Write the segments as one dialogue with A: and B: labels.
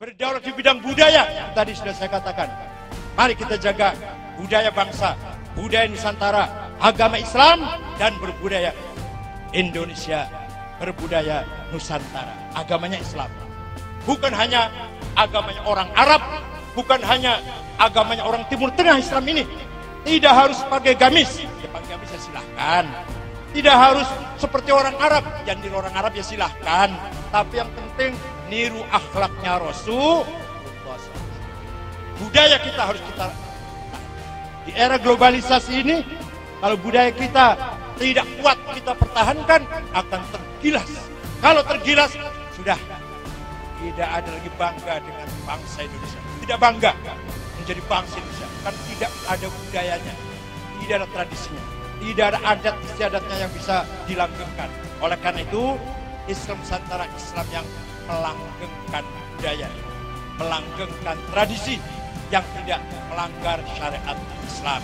A: Berdaulat di bidang budaya, tadi sudah saya katakan. Mari kita jaga budaya bangsa, budaya Nusantara, agama Islam, dan berbudaya Indonesia, berbudaya Nusantara. Agamanya Islam. Bukan hanya agamanya orang Arab, bukan hanya agamanya orang Timur Tengah Islam ini. Tidak harus pakai gamis. Ya pakai gamis ya silahkan. Tidak harus seperti orang Arab. Jangan niru orang Arab ya silahkan. Tapi yang penting niru akhlaknya Rasul. Budaya kita harus kita. Di era globalisasi ini, kalau budaya kita tidak kuat kita pertahankan, akan tergilas. Kalau tergilas, sudah tidak ada lagi bangga dengan bangsa Indonesia. Tidak bangga menjadi bangsa Indonesia. Kan tidak ada budayanya, tidak ada tradisinya, tidak ada adat istiadatnya yang bisa dilanggengkan. Oleh karena itu, Islam Nusantara Islam yang melanggengkan budaya, melanggengkan tradisi yang tidak melanggar syariat Islam.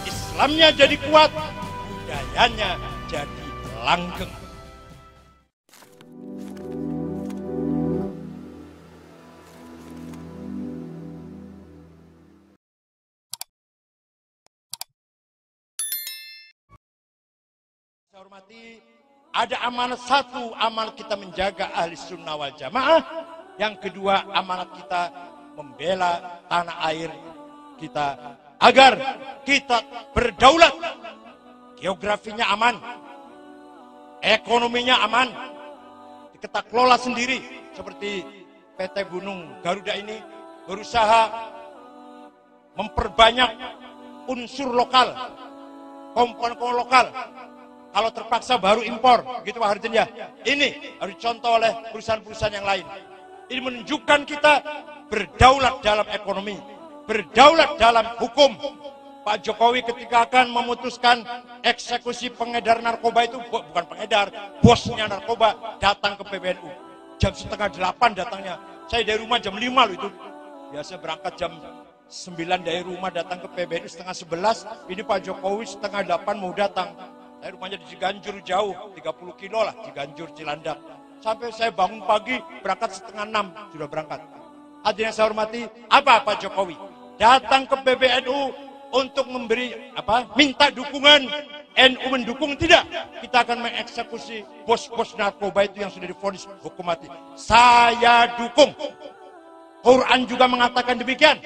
A: Islamnya jadi kuat, budayanya jadi langgeng. Saya hormati, ada amanat satu, amanat kita menjaga ahli sunnah wal jamaah. Yang kedua, amanat kita membela tanah air kita agar kita berdaulat. Geografinya aman, ekonominya aman, kita kelola sendiri. Seperti PT Gunung Garuda ini berusaha memperbanyak unsur lokal, komponen lokal. Kalau terpaksa baru impor, gitu Pak Harjen ya. Ini harus contoh oleh perusahaan-perusahaan yang lain. Ini menunjukkan kita berdaulat dalam ekonomi, berdaulat dalam hukum. Pak Jokowi ketika akan memutuskan eksekusi pengedar narkoba itu, bukan pengedar, bosnya narkoba datang ke PBNU. Jam 7:30 datangnya. Saya dari rumah jam 5 loh itu. Biasa berangkat jam 9 dari rumah datang ke PBNU 10:30. Ini Pak Jokowi 7:30 mau datang. Saya rumahnya di Ciganjur jauh, 30 kilo lah, Ciganjur, Cilandak. Sampai saya bangun pagi, berangkat 5:30, sudah berangkat. Hadirin yang saya hormati, apa Pak Jokowi? Datang ke PBNU untuk memberi, minta dukungan, NU mendukung, tidak. Kita akan mengeksekusi bos-bos narkoba itu yang sudah divonis hukum mati. Saya dukung. Quran juga mengatakan demikian.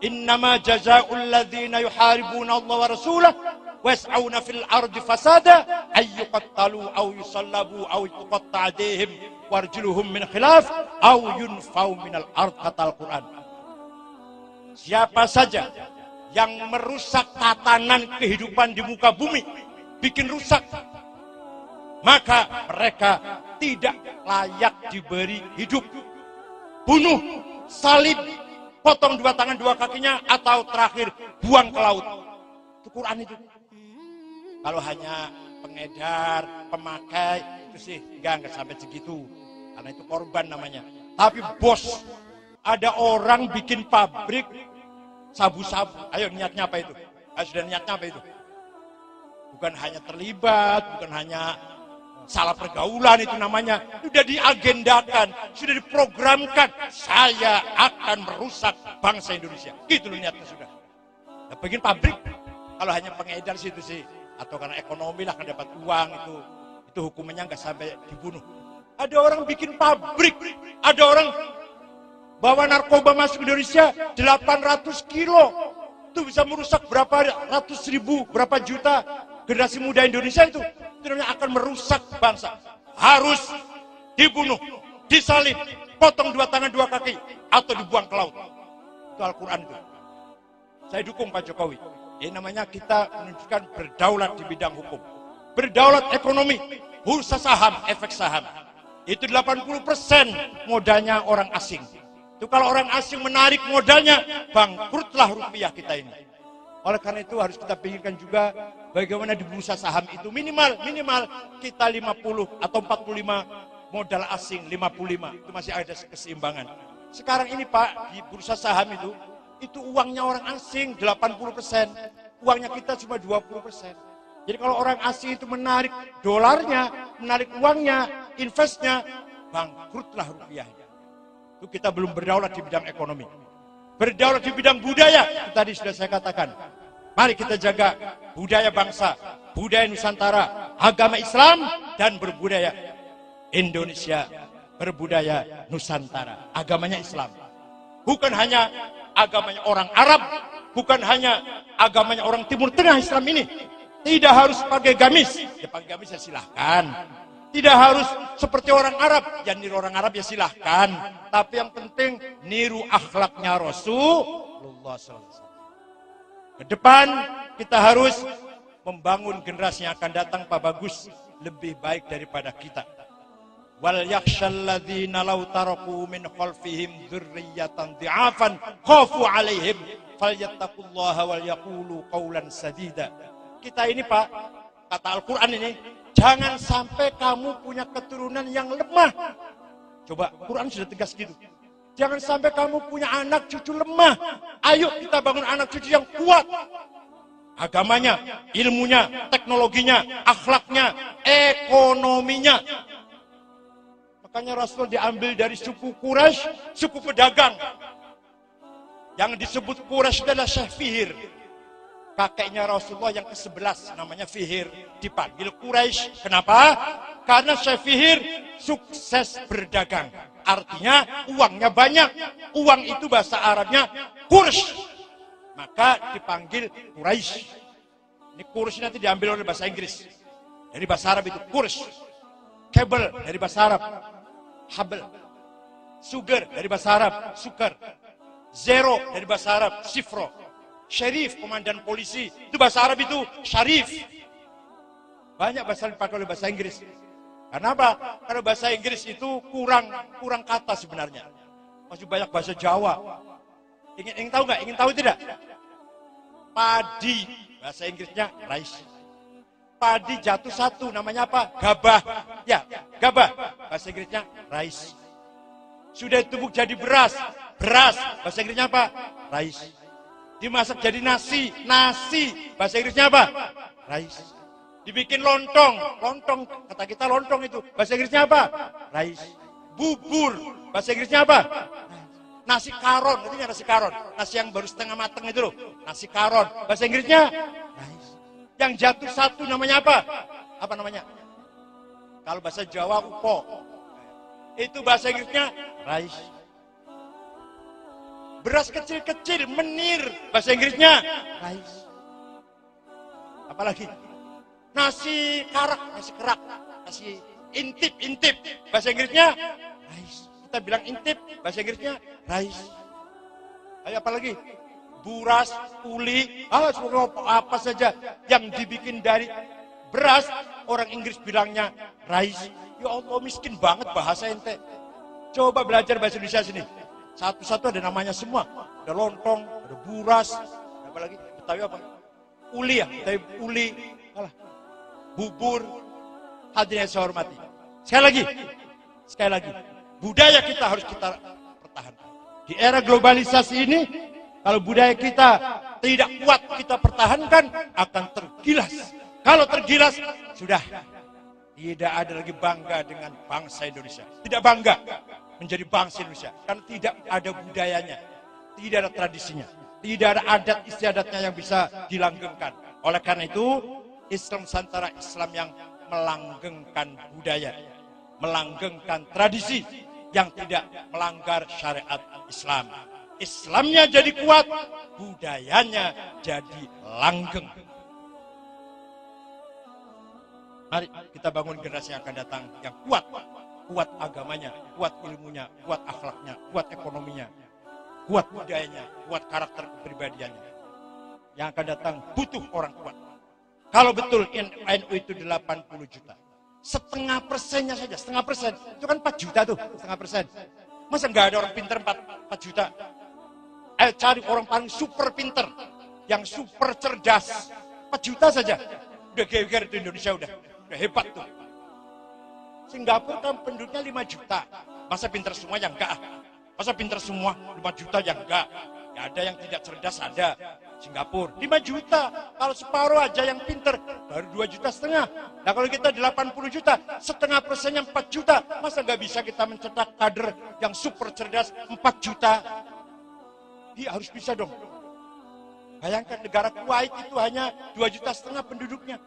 A: Innama jazaa'ul ladzina yuharibuna Allah wa rasulah was'auna fil ardi fasada ayyuqattalu aw yusallabu aw tuqatta' aydihim warjuluhum min khilaf aw yunfau minal ard, kata Al-Quran. Siapa saja yang merusak tatanan kehidupan di muka bumi, bikin rusak, maka mereka tidak layak diberi hidup. Bunuh, salib, potong 2 tangan 2 kakinya, atau terakhir buang ke laut. Itu Quran itu. Kalau hanya pengedar, pemakai, itu sih enggak sampai segitu. Karena itu korban namanya. Tapi bos, ada orang bikin pabrik sabu-sabu. Ayo niatnya apa itu? Sudah niatnya apa itu? Bukan hanya terlibat, bukan hanya salah pergaulan itu namanya. Sudah diagendakan, sudah diprogramkan. Saya akan merusak bangsa Indonesia. Gitu loh niatnya sudah. Nah, bikin pabrik, kalau hanya pengedar situ sih. Atau karena ekonomi lah, akan dapat uang, itu hukumannya nggak sampai dibunuh. Ada orang bikin pabrik, ada orang bawa narkoba masuk Indonesia 800 kilo. Itu bisa merusak berapa ratus ribu, berapa juta generasi muda Indonesia itu. Itu namanya akan merusak bangsa. Harus dibunuh, disalib, potong 2 tangan 2 kaki, atau dibuang ke laut. Itu Al-Quran itu. Saya dukung Pak Jokowi. Ini namanya kita menunjukkan berdaulat di bidang hukum. Berdaulat ekonomi, bursa saham, efek saham. Itu 80% modalnya orang asing. Itu kalau orang asing menarik modalnya, bangkrutlah rupiah kita ini. Oleh karena itu harus kita pikirkan juga bagaimana di bursa saham itu minimal kita 50 atau 45 modal asing, 55. Itu masih ada keseimbangan. Sekarang ini Pak, di bursa saham itu uangnya orang asing 80%, uangnya kita cuma 20%. Jadi kalau orang asing itu menarik dolarnya, menarik uangnya, investnya, bangkrutlah rupiah. Itu kita belum berdaulat di bidang ekonomi. Berdaulat di bidang budaya, itu tadi sudah saya katakan. Mari kita jaga budaya bangsa, budaya Nusantara, agama Islam, dan berbudaya Indonesia, berbudaya Nusantara, agamanya Islam. Bukan hanya agamanya orang Arab, bukan hanya agamanya orang Timur Tengah Islam ini. Tidak harus pakai gamis, ya pakai gamis ya silahkan. Tidak harus seperti orang Arab, ya niru orang Arab ya silahkan. Tapi yang penting niru akhlaknya Rasulullah SAW. Ke depan kita harus membangun generasi yang akan datang Pak Bagus lebih baik daripada kita. Wal yakhshal ladzina law taraku min khalfihim dzurriyyatan dhi'afan khafu 'alaihim falyattaqullaha wal yaqulu qawlan sadida. Kita ini Pak, kata Al-Qur'an ini, jangan sampai kamu punya keturunan yang lemah. Coba, Quran sudah tegas gitu. Jangan sampai kamu punya anak cucu lemah. Ayo kita bangun anak cucu yang kuat. Agamanya, ilmunya, teknologinya, akhlaknya, ekonominya. Makanya Rasul diambil dari suku Quraisy, suku pedagang. Yang disebut Quraisy adalah Syekh Fihir. Kakeknya Rasulullah yang ke-11 namanya Fihir. Dipanggil Quraisy. Kenapa? Karena Syekh Fihir sukses berdagang. Artinya uangnya banyak. Uang itu bahasa Arabnya kurs. Maka dipanggil Quraisy. Ini kurs nanti diambil oleh bahasa Inggris. Dari bahasa Arab itu kurs. Kabel dari bahasa Arab. Habel. Sugar dari bahasa Arab. Sukar. Zero dari bahasa Arab. Sifro. Syarif, komandan polisi. Itu bahasa Arab itu syarif. Banyak bahasa dipakai oleh bahasa Inggris. Kenapa? Karena bahasa Inggris itu kurang kata sebenarnya. Masih banyak bahasa Jawa. Ingin tahu nggak? Ingin tahu tidak? Padi, bahasa Inggrisnya rice. Padi jatuh satu, namanya apa? Gabah. Ya, gabah. Bahasa Inggrisnya rice. Sudah ditumbuk jadi beras. Beras, bahasa Inggrisnya apa? Rice. Dimasak jadi nasi. Nasi, bahasa Inggrisnya apa? Rice. Dibikin lontong, kata kita lontong itu. Bahasa Inggrisnya apa? Rice. Bubur, bahasa Inggrisnya apa? Nasi karon, artinya nasi karon. Nasi yang baru setengah matang itu loh. Nasi karon, bahasa Inggrisnya rice. Yang jatuh satu namanya apa? Apa namanya? Kalau bahasa Jawa upo. Itu bahasa Inggrisnya rice. Beras kecil-kecil, menir, bahasa Inggrisnya rice. Apalagi? Nasi kerak, nasi intip, bahasa Inggrisnya rice. Kita bilang intip, bahasa Inggrisnya rice. Ayo apa lagi? Buras, uli, apa saja yang dibikin dari beras, orang Inggris bilangnya rice. Ya Allah, miskin banget bahasa ente. Coba belajar bahasa Indonesia sini. Satu-satu ada namanya semua. Ada lontong, ada buras, ada apa lagi? Betawi apa? Uli ya, Betawi uli. Alah. Bubur, hadirin yang saya hormati. Sekali lagi, budaya kita harus kita pertahankan. Di era globalisasi ini, kalau budaya kita tidak kuat kita pertahankan, akan tergilas. Kalau tergilas, sudah tidak ada lagi bangga dengan bangsa Indonesia. Tidak bangga menjadi bangsa Indonesia, karena tidak ada budayanya, tidak ada tradisinya, tidak ada adat istiadatnya yang bisa dilanggengkan. Oleh karena itu, Islam Nusantara, Islam yang melanggengkan budaya, melanggengkan tradisi, yang tidak melanggar syariat Islam. Islamnya jadi kuat, budayanya jadi langgeng. Mari kita bangun generasi yang akan datang yang kuat. Kuat agamanya, kuat ilmunya, kuat akhlaknya, kuat ekonominya, kuat budayanya, kuat karakter kepribadiannya. Yang akan datang butuh orang kuat. Kalau betul NU itu 80 juta, setengah persennya saja, setengah persen, itu kan 4 juta tuh, setengah persen. Masa nggak ada orang pinter 4 juta? Ayo cari orang paling super pinter, yang super cerdas, 4 juta saja. Udah geger itu Indonesia, udah hebat tuh. Singapura kan penduduknya 5 juta, masa pinter semua yang enggak? Masa pinter semua 5 juta yang enggak? Ya ada yang tidak cerdas, ada. Singapura 5 juta. Kalau separuh aja yang pinter baru 2,5 juta. Nah kalau kita 80 juta, setengah persennya 4 juta. Masa nggak bisa kita mencetak kader yang super cerdas 4 juta? Dia harus bisa dong. Bayangkan negara Kuwait itu hanya 2,5 juta penduduknya.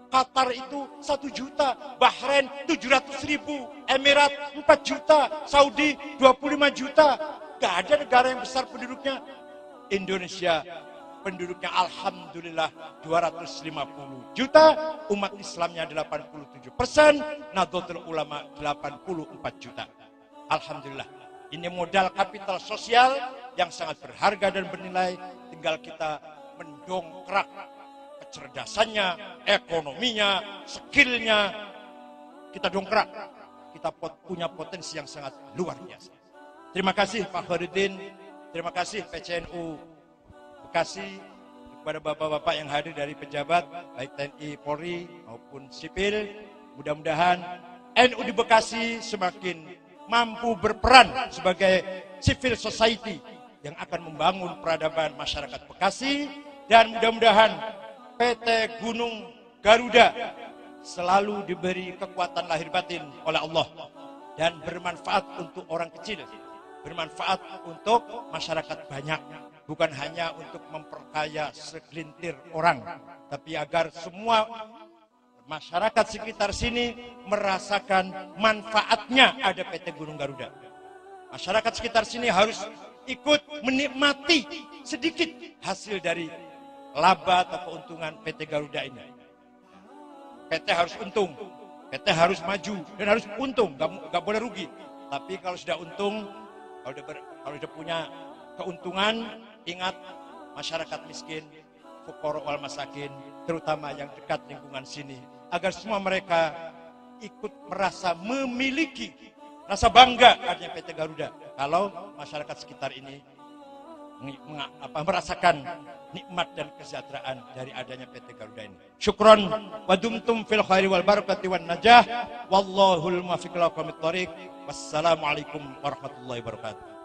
A: Qatar itu 1 juta, Bahrain 700.000, Emirat 4 juta, Saudi 25 juta. Gak ada negara yang besar penduduknya. Indonesia penduduknya alhamdulillah 250 juta, umat Islamnya 87%, Nahdlatul Ulama 84 juta. Alhamdulillah. Ini modal kapital sosial yang sangat berharga dan bernilai, tinggal kita mendongkrak kecerdasannya, ekonominya, skillnya, kita dongkrak. Kita punya potensi yang sangat luar biasa. Terima kasih Pak Khairuddin, terima kasih PCNU Bekasi, kepada bapak-bapak yang hadir dari pejabat, baik TNI, Polri maupun sipil. Mudah-mudahan NU di Bekasi semakin mampu berperan sebagai civil society yang akan membangun peradaban masyarakat Bekasi, dan mudah-mudahan PT Gunung Garuda selalu diberi kekuatan lahir batin oleh Allah dan bermanfaat untuk orang kecil, bermanfaat untuk masyarakat banyak, bukan hanya untuk memperkaya segelintir orang, tapi agar semua masyarakat sekitar sini merasakan manfaatnya ada PT Gunung Garuda. Masyarakat sekitar sini harus ikut menikmati sedikit hasil dari laba atau keuntungan PT Garuda ini. PT harus untung, PT harus maju dan harus untung, gak boleh rugi. Tapi kalau sudah untung, kalau sudah punya keuntungan, ingat masyarakat miskin, fuqara wal masakin, terutama yang dekat lingkungan sini, agar semua mereka ikut merasa memiliki rasa bangga adanya PT Garuda. Kalau masyarakat sekitar ini merasakan nikmat dan kesejahteraan dari adanya PT Garuda ini. Syukron wa dumtum fil khairi wal barakati wan najah. Wallahul muwaffiq ila aqwamit thoriq. Wassalamualaikum warahmatullahi wabarakatuh.